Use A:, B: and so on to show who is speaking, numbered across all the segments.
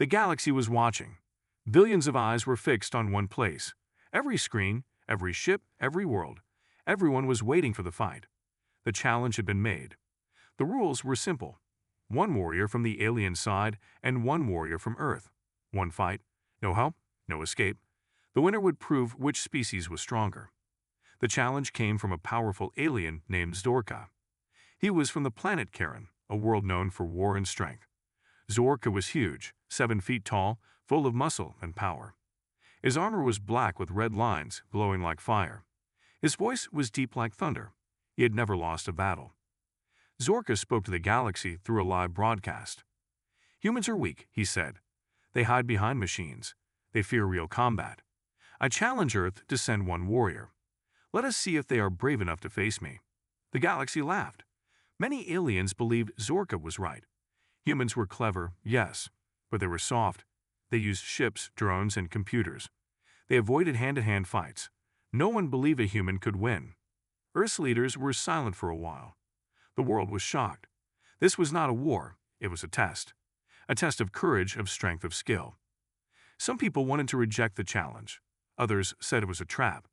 A: The galaxy was watching. Billions of eyes were fixed on one place. Every screen, every ship, every world. Everyone was waiting for the fight. The challenge had been made. The rules were simple. One warrior from the alien side and one warrior from Earth. One fight, no help, no escape. The winner would prove which species was stronger. The challenge came from a powerful alien named Zorka. He was from the planet Karen, a world known for war and strength. Zorka was huge, 7 feet tall, full of muscle and power. His armor was black with red lines, glowing like fire. His voice was deep like thunder. He had never lost a battle. Zorka spoke to the galaxy through a live broadcast. "Humans are weak," he said. "They hide behind machines. They fear real combat. I challenge Earth to send one warrior. Let us see if they are brave enough to face me." The galaxy laughed. Many aliens believed Zorka was right. Humans were clever, yes, but they were soft. They used ships, drones, and computers. They avoided hand-to-hand fights. No one believed a human could win. Earth's leaders were silent for a while. The world was shocked. This was not a war, it was a test. A test of courage, of strength, of skill. Some people wanted to reject the challenge. Others said it was a trap.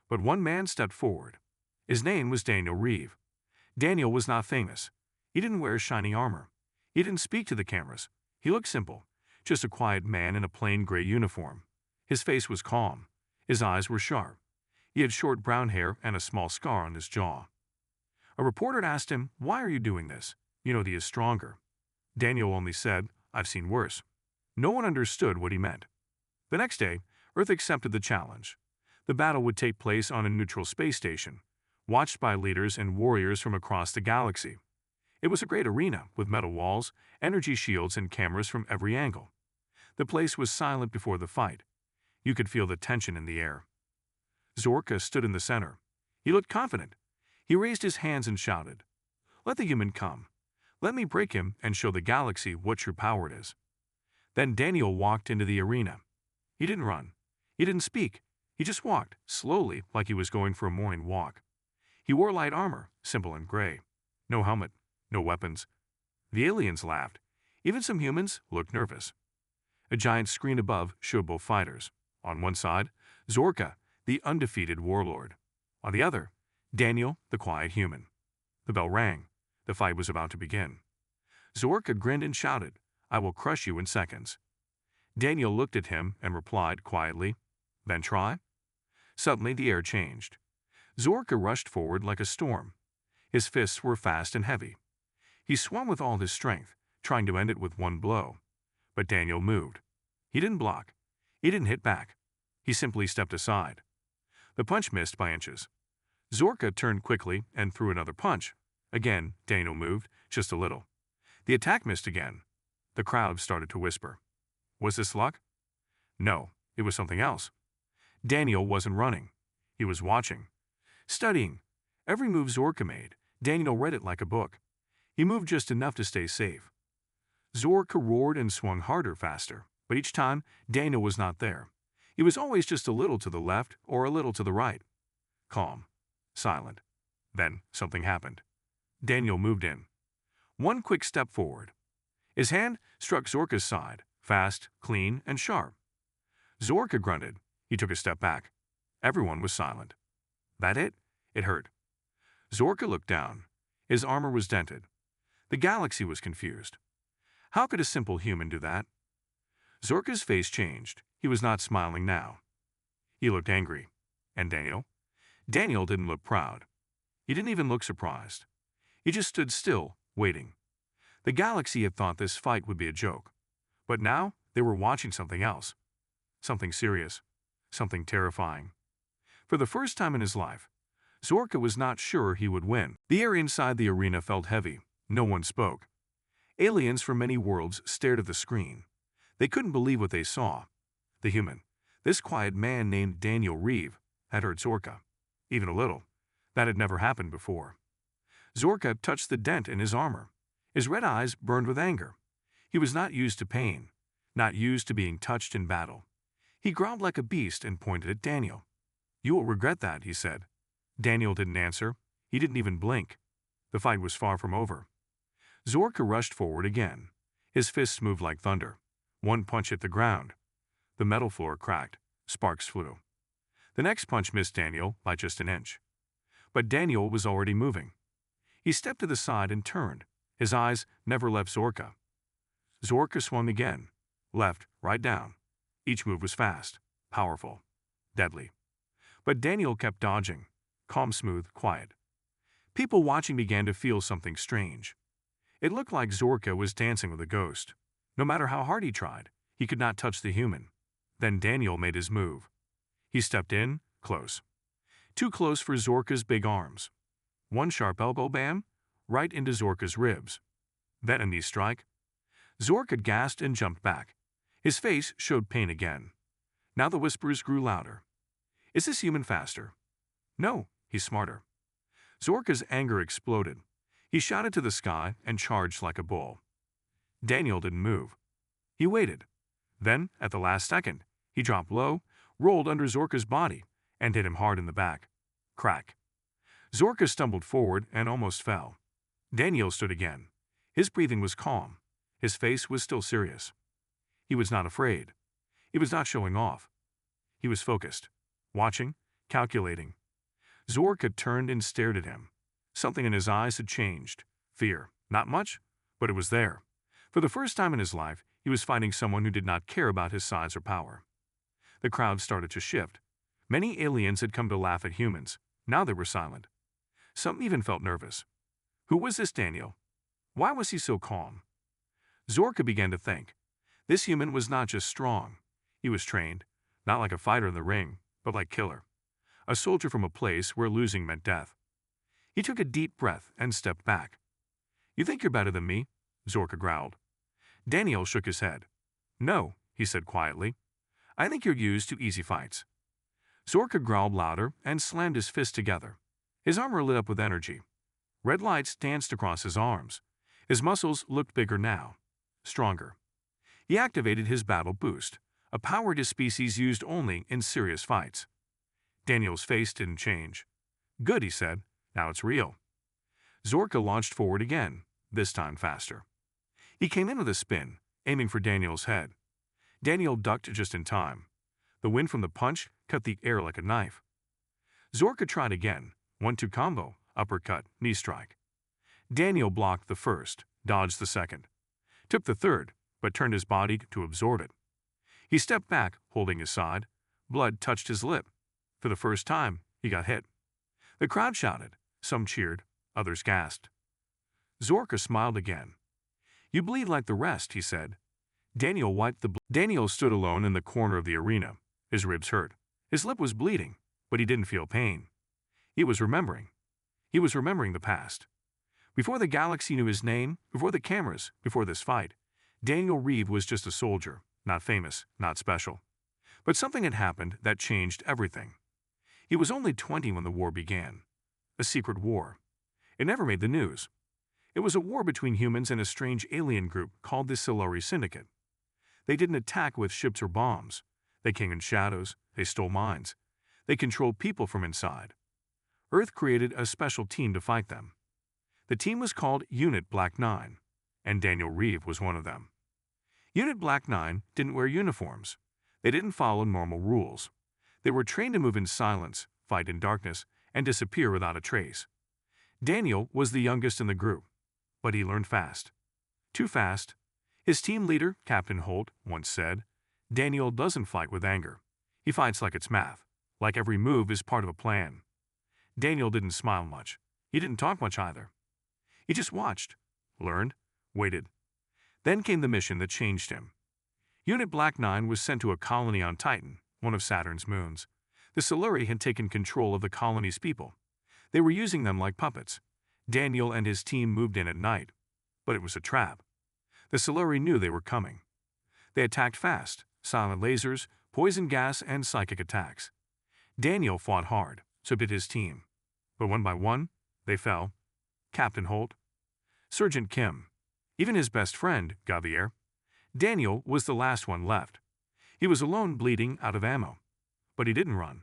A: But one man stepped forward. His name was Daniel Reeve. Daniel was not famous. He didn't wear shiny armor. He didn't speak to the cameras. He looked simple, just a quiet man in a plain gray uniform. His face was calm. His eyes were sharp. He had short brown hair and a small scar on his jaw. A reporter asked him, "Why are you doing this? You know he is stronger." Daniel only said, "I've seen worse." No one understood what he meant. The next day, Earth accepted the challenge. The battle would take place on a neutral space station, watched by leaders and warriors from across the galaxy. It was a great arena with metal walls, energy shields, and cameras from every angle. The place was silent before the fight. You could feel the tension in the air. Zorka stood in the center. He looked confident. He raised his hands and shouted, "Let the human come. Let me break him and show the galaxy what true power it is." Then Daniel walked into the arena. He didn't run. He didn't speak. He just walked, slowly, like he was going for a morning walk. He wore light armor, simple and gray. No helmet, no weapons. The aliens laughed. Even some humans looked nervous. A giant screen above showed both fighters. On one side, Zorka, the undefeated warlord. On the other, Daniel, the quiet human. The bell rang. The fight was about to begin. Zorka grinned and shouted, "I will crush you in seconds." Daniel looked at him and replied quietly, "Then try." Suddenly the air changed. Zorka rushed forward like a storm. His fists were fast and heavy. He swung with all his strength, trying to end it with one blow. But Daniel moved. He didn't block. He didn't hit back. He simply stepped aside. The punch missed by inches. Zorka turned quickly and threw another punch. Again, Daniel moved, just a little. The attack missed again. The crowd started to whisper. Was this luck? No, it was something else. Daniel wasn't running. He was watching, studying. Every move Zorka made, Daniel read it like a book. He moved just enough to stay safe. Zorka roared and swung harder, faster, but each time, Daniel was not there. He was always just a little to the left or a little to the right. Calm. Silent. Then something happened. Daniel moved in. One quick step forward. His hand struck Zorka's side, fast, clean, and sharp. Zorka grunted. He took a step back. Everyone was silent. That it? It hurt. Zorka looked down. His armor was dented. The galaxy was confused. How could a simple human do that? Zorka's face changed. He was not smiling now. He looked angry. And Daniel? Daniel didn't look proud. He didn't even look surprised. He just stood still, waiting. The galaxy had thought this fight would be a joke. But now they were watching something else. Something serious. Something terrifying. For the first time in his life, Zorka was not sure he would win. The air inside the arena felt heavy. No one spoke. Aliens from many worlds stared at the screen. They couldn't believe what they saw. The human, this quiet man named Daniel Reeve, had hurt Zorka. Even a little. That had never happened before. Zorka touched the dent in his armor. His red eyes burned with anger. He was not used to pain, not used to being touched in battle. He growled like a beast and pointed at Daniel. "You will regret that," he said. Daniel didn't answer. He didn't even blink. The fight was far from over. Zorka rushed forward again. His fists moved like thunder. One punch hit the ground. The metal floor cracked. Sparks flew. The next punch missed Daniel by just an inch. But Daniel was already moving. He stepped to the side and turned. His eyes never left Zorka. Zorka swung again. Left, right, down. Each move was fast, powerful, deadly. But Daniel kept dodging. Calm, smooth, quiet. People watching began to feel something strange. It looked like Zorka was dancing with a ghost. No matter how hard he tried, he could not touch the human. Then Daniel made his move. He stepped in, close. Too close for Zorka's big arms. One sharp elbow bam, right into Zorka's ribs. Then a knee strike. Zorka gasped and jumped back. His face showed pain again. Now the whispers grew louder. Is this human faster? No, he's smarter. Zorka's anger exploded. He shouted to the sky and charged like a bull. Daniel didn't move. He waited. Then, at the last second, he dropped low, rolled under Zorka's body, and hit him hard in the back. Crack. Zorka stumbled forward and almost fell. Daniel stood again. His breathing was calm. His face was still serious. He was not afraid. He was not showing off. He was focused, watching, calculating. Zorka turned and stared at him. Something in his eyes had changed. Fear. Not much, but it was there. For the first time in his life, he was fighting someone who did not care about his size or power. The crowd started to shift. Many aliens had come to laugh at humans. Now they were silent. Some even felt nervous. Who was this Daniel? Why was he so calm? Zorka began to think. This human was not just strong. He was trained, not like a fighter in the ring, but like killer. A soldier from a place where losing meant death. He took a deep breath and stepped back. You think you're better than me? Zorka growled. Daniel shook his head. No, he said quietly. I think you're used to easy fights. Zorka growled louder and slammed his fists together. His armor lit up with energy. Red lights danced across his arms. His muscles looked bigger now, stronger. He activated his battle boost, a power his species used only in serious fights. Daniel's face didn't change. Good, he said. Now it's real. Zorka launched forward again, this time faster. He came in with a spin, aiming for Daniel's head. Daniel ducked just in time. The wind from the punch cut the air like a knife. Zorka tried again. 1-2 combo, uppercut, knee strike. Daniel blocked the first, dodged the second. Took the third, but turned his body to absorb it. He stepped back, holding his side. Blood touched his lip. For the first time, he got hit. The crowd shouted. Some cheered. Others gasped. Zorka smiled again. You bleed like the rest, he said. Daniel wiped the blood. Daniel stood alone in the corner of the arena. His ribs hurt. His lip was bleeding, but he didn't feel pain. He was remembering. He was remembering the past. Before the galaxy knew his name, before the cameras, before this fight, Daniel Reeve was just a soldier, not famous, not special. But something had happened that changed everything. He was only 20 when the war began. A secret war. It never made the news. It was a war between humans and a strange alien group called the Solari Syndicate. They didn't attack with ships or bombs. They came in shadows. They stole minds. They controlled people from inside. Earth created a special team to fight them. The team was called Unit Black 9, and Daniel Reeve was one of them. Unit Black 9 didn't wear uniforms. They didn't follow normal rules. They were trained to move in silence, fight in darkness, and disappear without a trace. Daniel was the youngest in the group, but he learned fast. Too fast. His team leader, Captain Holt, once said, Daniel doesn't fight with anger. He fights like it's math, like every move is part of a plan. Daniel didn't smile much. He didn't talk much either. He just watched, learned, waited. Then came the mission that changed him. Unit Black 9 was sent to a colony on Titan, one of Saturn's moons. The Solari had taken control of the colony's people. They were using them like puppets. Daniel and his team moved in at night. But it was a trap. The Solari knew they were coming. They attacked fast, silent lasers, poison gas, and psychic attacks. Daniel fought hard, so did his team. But one by one, they fell. Captain Holt, Sergeant Kim, even his best friend, Gavier. Daniel was the last one left. He was alone, bleeding out of ammo. But he didn't run.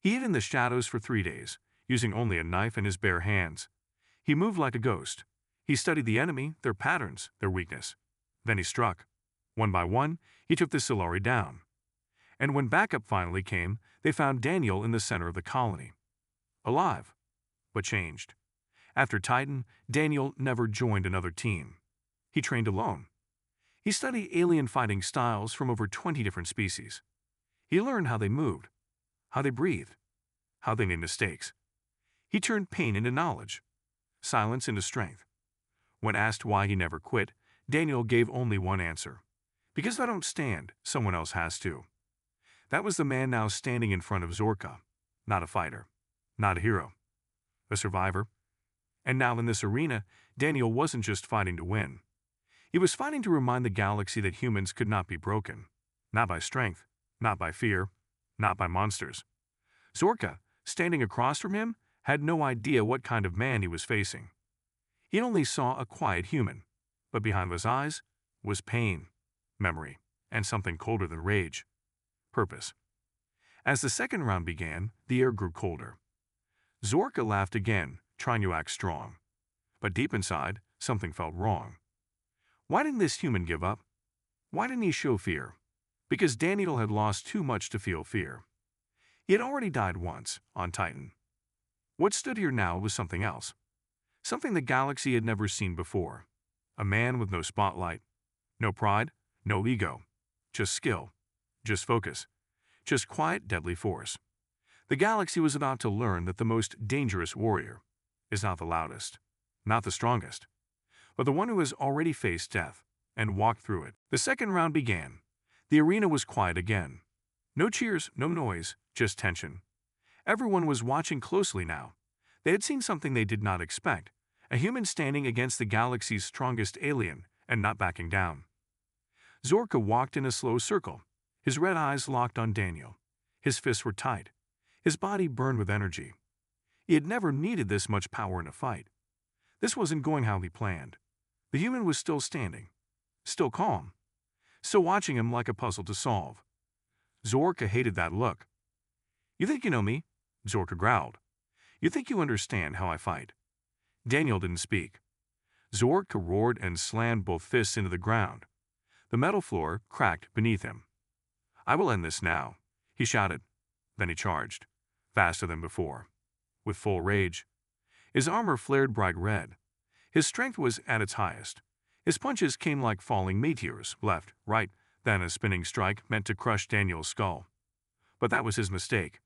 A: He hid in the shadows for 3 days, using only a knife and his bare hands. He moved like a ghost. He studied the enemy, their patterns, their weakness. Then he struck. One by one, he took the Solari down. And when backup finally came, they found Daniel in the center of the colony. Alive, but changed. After Titan, Daniel never joined another team. He trained alone. He studied alien fighting styles from over 20 different species. He learned how they moved, how they breathed, how they made mistakes. He turned pain into knowledge, silence into strength. When asked why he never quit, Daniel gave only one answer. Because if I don't stand, someone else has to. That was the man now standing in front of Zorka. Not a fighter, not a hero, a survivor. And now in this arena, Daniel wasn't just fighting to win. He was fighting to remind the galaxy that humans could not be broken. Not by strength, not by fear, not by monsters. Zorka, standing across from him, had no idea what kind of man he was facing. He only saw a quiet human, but behind his eyes was pain, memory, and something colder than rage. Purpose. As the second round began, the air grew colder. Zorka laughed again, trying to act strong. But deep inside, something felt wrong. Why didn't this human give up? Why didn't he show fear? Because Daniel had lost too much to feel fear. He had already died once, on Titan. What stood here now was something else. Something the galaxy had never seen before. A man with no spotlight, no pride, no ego. Just skill, just focus, just quiet, deadly force. The galaxy was about to learn that the most dangerous warrior is not the loudest, not the strongest, but the one who has already faced death and walked through it. The second round began. The arena was quiet again. No cheers, no noise, just tension. Everyone was watching closely now. They had seen something they did not expect, a human standing against the galaxy's strongest alien and not backing down. Zorka walked in a slow circle, his red eyes locked on Daniel. His fists were tight. His body burned with energy. He had never needed this much power in a fight. This wasn't going how he planned. The human was still standing, still calm, still watching him like a puzzle to solve. Zorka hated that look. "You think you know me?" Zorka growled. "You think you understand how I fight?" Daniel didn't speak. Zorka roared and slammed both fists into the ground. The metal floor cracked beneath him. "I will end this now," he shouted. Then he charged, faster than before, with full rage. His armor flared bright red. His strength was at its highest. His punches came like falling meteors, left, right, then a spinning strike meant to crush Daniel's skull. But that was his mistake.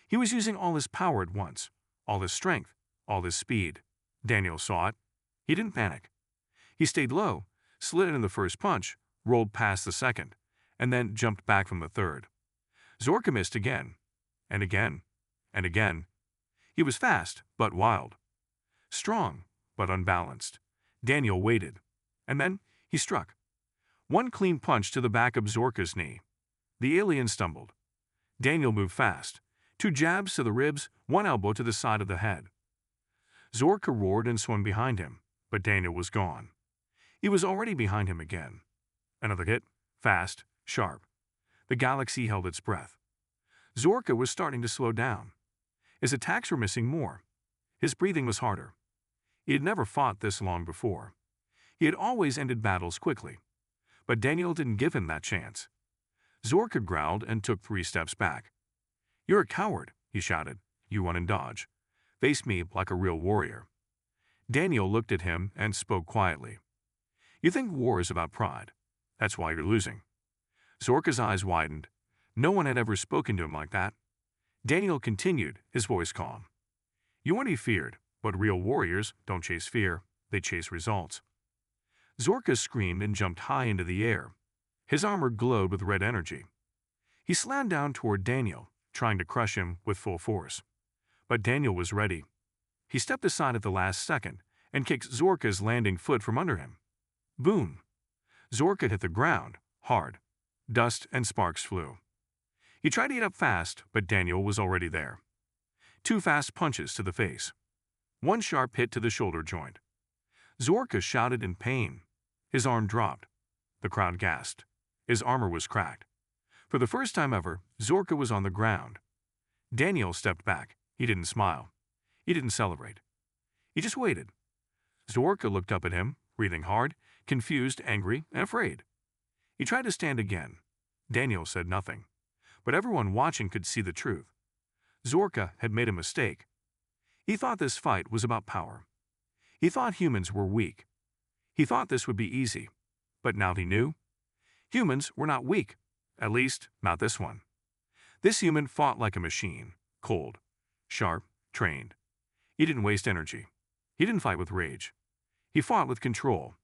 A: He was using all his power at once, all his strength, all his speed. Daniel saw it. He didn't panic. He stayed low, slid in the first punch, rolled past the second, and then jumped back from the third. Zorka missed again, and again, and again. He was fast, but wild. Strong, but unbalanced. Daniel waited, and then he struck. One clean punch to the back of Zorka's knee. The alien stumbled. Daniel moved fast. 2 jabs to the ribs, 1 elbow to the side of the head. Zorka roared and swung behind him, but Daniel was gone. He was already behind him again. Another hit, fast, sharp. The galaxy held its breath. Zorka was starting to slow down. His attacks were missing more. His breathing was harder. He had never fought this long before. He had always ended battles quickly. But Daniel didn't give him that chance. Zorka growled and took 3 steps back. "You're a coward," he shouted. "You run and dodge. Face me like a real warrior." Daniel looked at him and spoke quietly. "You think war is about pride. That's why you're losing." Zorka's eyes widened. No one had ever spoken to him like that. Daniel continued, his voice calm. "You want to be feared, but real warriors don't chase fear, they chase results." Zorka screamed and jumped high into the air. His armor glowed with red energy. He slammed down toward Daniel, trying to crush him with full force. But Daniel was ready. He stepped aside at the last second and kicked Zorka's landing foot from under him. Boom! Zorka hit the ground, hard. Dust and sparks flew. He tried to get up fast, but Daniel was already there. 2 fast punches to the face. 1 sharp hit to the shoulder joint. Zorka shouted in pain. His arm dropped. The crowd gasped. His armor was cracked. For the first time ever, Zorka was on the ground. Daniel stepped back. He didn't smile. He didn't celebrate. He just waited. Zorka looked up at him, breathing hard, confused, angry, and afraid. He tried to stand again. Daniel said nothing, but everyone watching could see the truth. Zorka had made a mistake. He thought this fight was about power. He thought humans were weak. He thought this would be easy. But now he knew. Humans were not weak. At least, not this one. This human fought like a machine. Cold, sharp, trained. He didn't waste energy. He didn't fight with rage. He fought with control.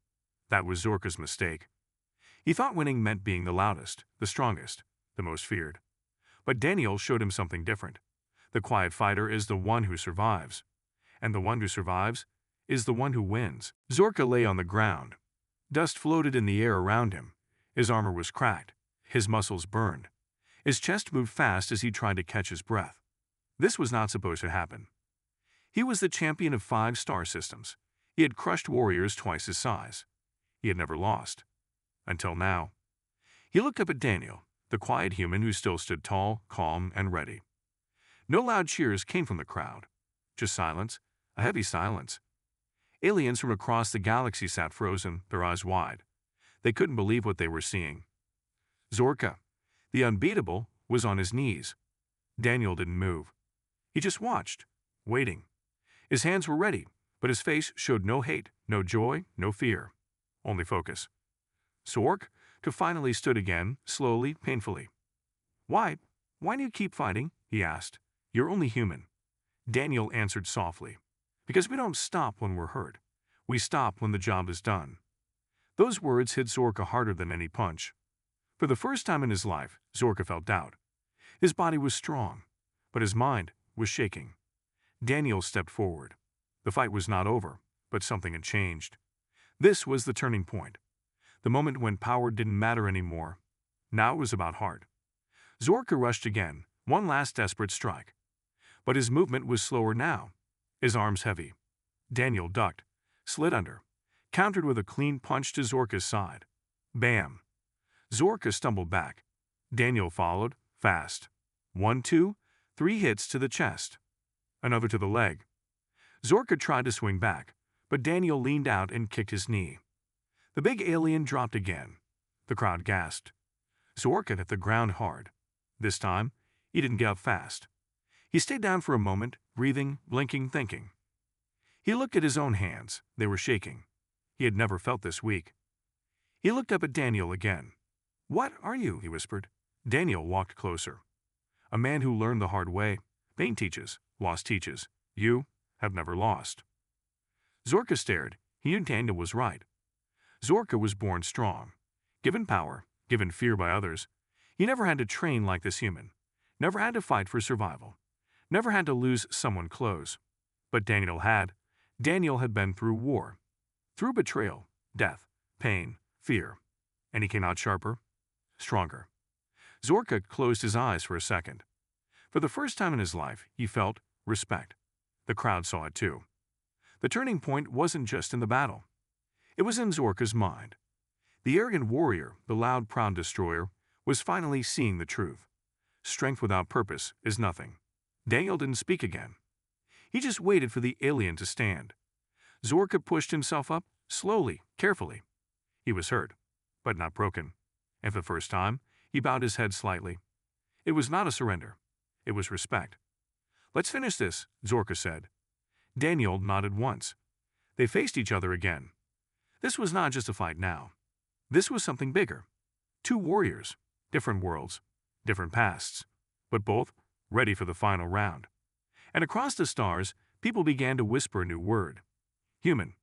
A: That was Zorka's mistake. He thought winning meant being the loudest, the strongest, the most feared. But Daniel showed him something different. The quiet fighter is the one who survives. And the one who survives is the one who wins. Zorka lay on the ground. Dust floated in the air around him. His armor was cracked. His muscles burned. His chest moved fast as he tried to catch his breath. This was not supposed to happen. He was the champion of 5 star systems. He had crushed warriors twice his size. He had never lost. Until now. He looked up at Daniel, the quiet human who still stood tall, calm, and ready. No loud cheers came from the crowd. Just silence, a heavy silence. Aliens from across the galaxy sat frozen, their eyes wide. They couldn't believe what they were seeing. Zorka, the unbeatable, was on his knees. Daniel didn't move. He just watched, waiting. His hands were ready, but his face showed no hate, no joy, no fear. Only focus. Zork finally stood again, slowly, painfully. Why do you keep fighting? He asked. You're only human. Daniel answered softly. Because we don't stop when we're hurt. We stop when the job is done. Those words hit Zorka harder than any punch. For the first time in his life, Zorka felt doubt. His body was strong, but his mind was shaking. Daniel stepped forward. The fight was not over, but something had changed. This was the turning point. The moment when power didn't matter anymore. Now it was about heart. Zorka rushed again, one last desperate strike. But his movement was slower now, his arms heavy. Daniel ducked, slid under, countered with a clean punch to Zorka's side. Bam! Zorka stumbled back. Daniel followed, fast. 1, 2, 3 hits to the chest. Another to the leg. Zorka tried to swing back, but Daniel leaned out and kicked his knee. The big alien dropped again. The crowd gasped. Zorka hit the ground hard. This time, he didn't get up fast. He stayed down for a moment, breathing, blinking, thinking. He looked at his own hands. They were shaking. He had never felt this weak. He looked up at Daniel again. What are you? He whispered. Daniel walked closer. A man who learned the hard way. Pain teaches, loss teaches. You have never lost. Zorka stared. He knew Daniel was right. Zorka was born strong. Given power, given fear by others. He never had to train like this human. Never had to fight for survival. Never had to lose someone close. But Daniel had. Daniel had been through war. Through betrayal, death, pain, fear. And he came out sharper, stronger. Zorka closed his eyes for a second. For the first time in his life, he felt respect. The crowd saw it too. The turning point wasn't just in the battle. It was in Zorka's mind. The arrogant warrior, the loud, proud destroyer, was finally seeing the truth. Strength without purpose is nothing. Daniel didn't speak again. He just waited for the alien to stand. Zorka pushed himself up, slowly, carefully. He was hurt, but not broken. And for the first time, he bowed his head slightly. It was not a surrender. It was respect. Let's finish this, Zorka said. Daniel nodded once. They faced each other again. This was not just a fight now. This was something bigger. 2 warriors, different worlds, different pasts, but both ready for the final round. And across the stars, people began to whisper a new word. Human.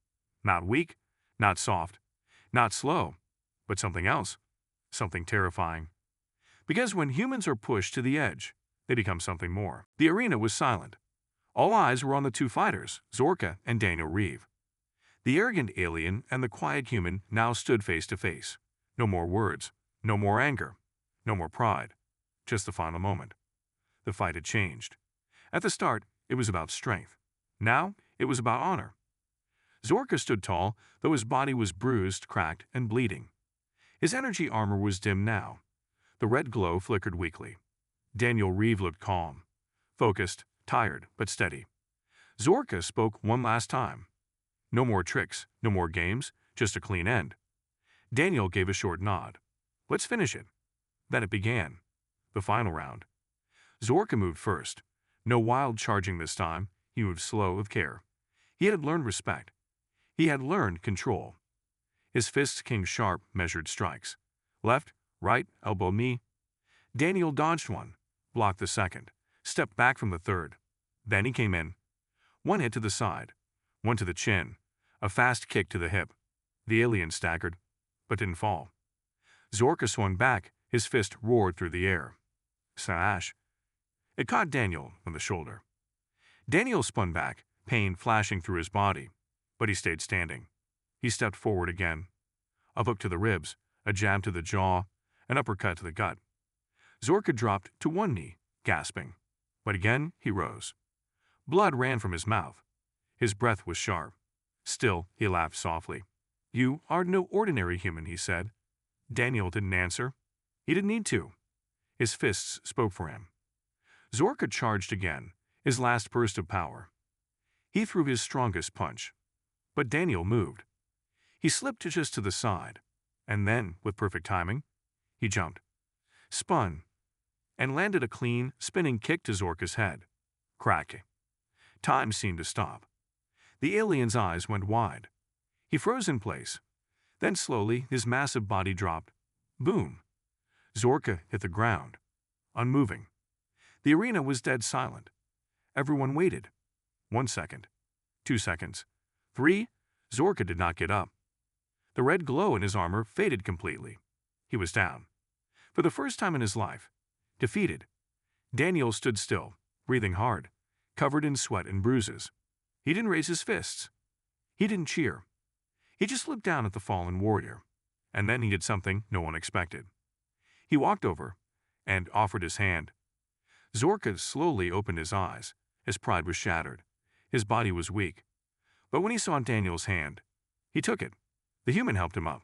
A: Not weak, not soft, not slow, but something else, something terrifying. Because when humans are pushed to the edge, they become something more. The arena was silent. All eyes were on the 2 fighters, Zorka and Daniel Reeve. The arrogant alien and the quiet human now stood face to face. No more words, no more anger, no more pride, just the final moment. The fight had changed. At the start, it was about strength. Now, it was about honor. Zorka stood tall, though his body was bruised, cracked, and bleeding. His energy armor was dim now. The red glow flickered weakly. Daniel Reeve looked calm, focused, tired, but steady. Zorka spoke one last time. No more tricks, no more games, just a clean end. Daniel gave a short nod. Let's finish it. Then it began. The final round. Zorka moved first. No wild charging this time. He moved slow with care. He had learned respect. He had learned control. His fists came sharp, measured strikes. Left, right, elbow, knee. Daniel dodged one, blocked the second, stepped back from the third. Then he came in. One hit to the side, one to the chin, a fast kick to the hip. The alien staggered, but didn't fall. Zorka swung back, his fist roared through the air. Slash. It caught Daniel on the shoulder. Daniel spun back, pain flashing through his body, but he stayed standing. He stepped forward again. A hook to the ribs, a jab to the jaw, an uppercut to the gut. Zorka dropped to one knee, gasping. But again he rose. Blood ran from his mouth. His breath was sharp. Still, he laughed softly. "You are no ordinary human," he said. Daniel didn't answer. He didn't need to. His fists spoke for him. Zorka charged again, his last burst of power. He threw his strongest punch. But Daniel moved. He slipped just to the side, and then, with perfect timing, he jumped, spun, and landed a clean, spinning kick to Zorka's head. Crack. Time seemed to stop. The alien's eyes went wide. He froze in place. Then slowly, his massive body dropped. Boom. Zorka hit the ground, unmoving. The arena was dead silent. Everyone waited. 1 second. 2 seconds. 3. Zorka did not get up. The red glow in his armor faded completely. He was down. For the first time in his life. Defeated. Daniel stood still, breathing hard, covered in sweat and bruises. He didn't raise his fists. He didn't cheer. He just looked down at the fallen warrior. And then he did something no one expected. He walked over and offered his hand. Zorka slowly opened his eyes. His pride was shattered. His body was weak. But when he saw Daniel's hand, he took it. The human helped him up.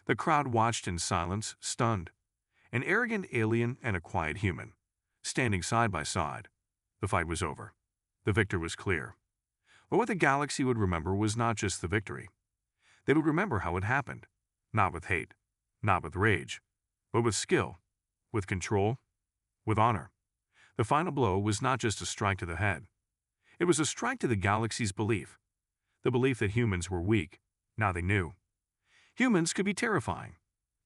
A: The crowd watched in silence, stunned. An arrogant alien and a quiet human, standing side by side. The fight was over. The victor was clear. But what the galaxy would remember was not just the victory. They would remember how it happened. Not with hate, not with rage, but with skill, with control, with honor. The final blow was not just a strike to the head. It was a strike to the galaxy's belief. The belief that humans were weak. Now they knew. Humans could be terrifying.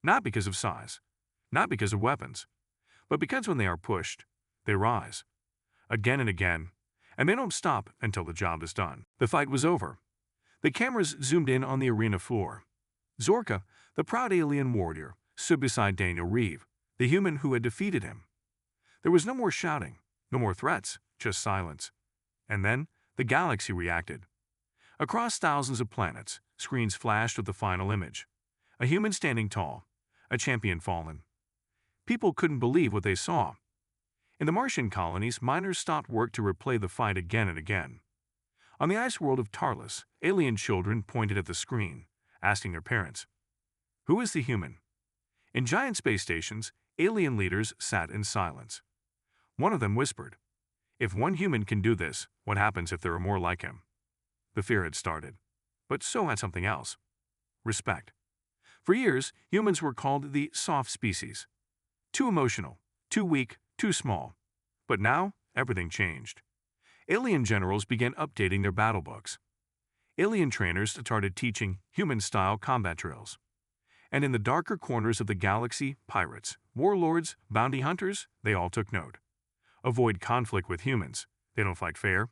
A: Not because of size, not because of weapons, but because when they are pushed, they rise. Again and again, and they don't stop until the job is done. The fight was over. The cameras zoomed in on the arena floor. Zorka, the proud alien warrior, stood beside Daniel Reeve, the human who had defeated him. There was no more shouting, no more threats, just silence. And then, the galaxy reacted. Across thousands of planets, screens flashed with the final image. A human standing tall, a champion fallen. People couldn't believe what they saw. In the Martian colonies, miners stopped work to replay the fight again and again. On the ice world of Tarlis, alien children pointed at the screen, asking their parents, "Who is the human?" In giant space stations, alien leaders sat in silence. One of them whispered, "If one human can do this, what happens if there are more like him?" The fear had started, but so had something else. Respect. For years, humans were called the soft species. Too emotional, too weak, too small. But now, everything changed. Alien generals began updating their battle books. Alien trainers started teaching human-style combat drills. And in the darker corners of the galaxy, pirates, warlords, bounty hunters, they all took note. Avoid conflict with humans. They don't fight fair.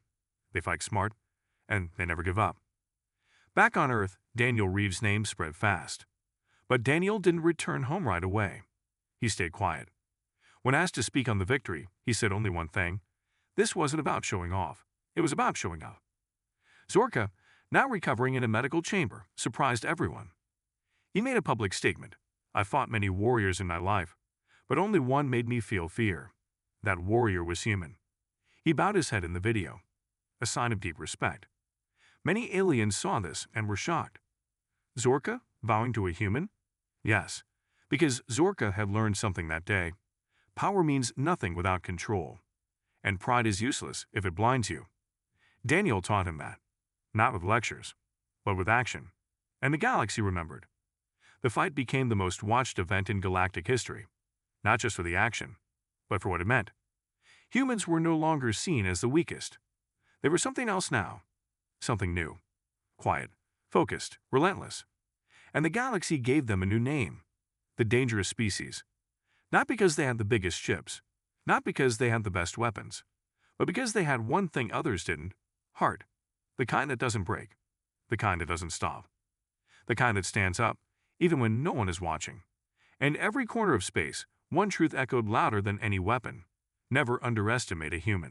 A: They fight smart. And they never give up. Back on Earth, Daniel Reeves' name spread fast. But Daniel didn't return home right away. He stayed quiet. When asked to speak on the victory, he said only one thing. This wasn't about showing off. It was about showing up. Zorka, now recovering in a medical chamber, surprised everyone. He made a public statement. "I fought many warriors in my life, but only one made me feel fear. That warrior was human." He bowed his head in the video, a sign of deep respect. Many aliens saw this and were shocked. Zorka bowing to a human? Yes, because Zorka had learned something that day. Power means nothing without control, and pride is useless if it blinds you. Daniel taught him that, not with lectures, but with action, and the galaxy remembered. The fight became the most watched event in galactic history, not just for the action, but for what it meant. Humans were no longer seen as the weakest. They were something else now, something new, quiet, focused, relentless. And the galaxy gave them a new name, the dangerous species. Not because they had the biggest ships, not because they had the best weapons, but because they had one thing others didn't: heart. The kind that doesn't break, the kind that doesn't stop, the kind that stands up even when no one is watching. In every corner of space, one truth echoed louder than any weapon: never underestimate a human.